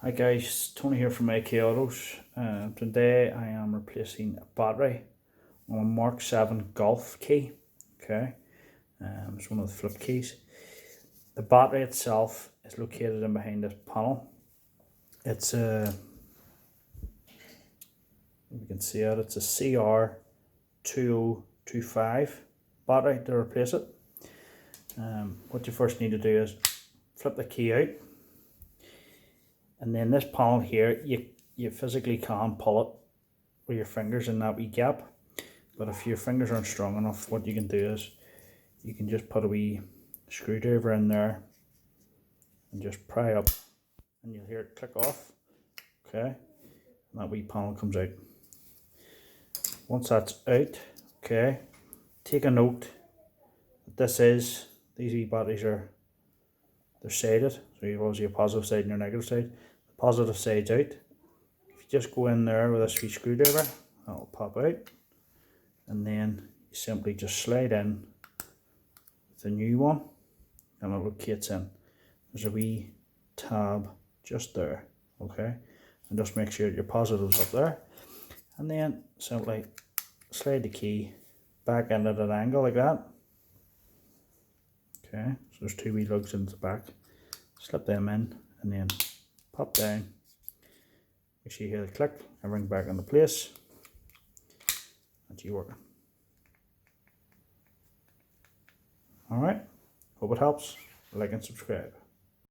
Hi guys, Tony here from AK Autos. Today I am replacing a battery on a Mark 7 Golf key. Okay, it's one of the flip keys. The battery itself is located in behind this panel. It's a, you can see it, it's a CR2025 battery to replace it. What you first need to do is flip the key out. And then this panel here, you physically can pull it with your fingers in that wee gap. But if your fingers aren't strong enough, what you can do is you can just put a wee screwdriver in there and just pry up, and you'll hear it click off. Okay, and that wee panel comes out. Once that's out, okay, take a note that these wee batteries they're sided, so you've obviously a positive side and your negative side. The positive side's out. If you just go in there with a wee screwdriver, that'll pop out, and then you simply just slide in the new one and it locates in. There's a wee tab just there, okay, and just make sure your positive's up there, and then simply slide the key back in at an angle like that. Okay, so there's two wee lugs in the back, slip them in and then pop down. Make sure you hear the click and ring back into place. That's you working. Alright, hope it helps. Like and subscribe.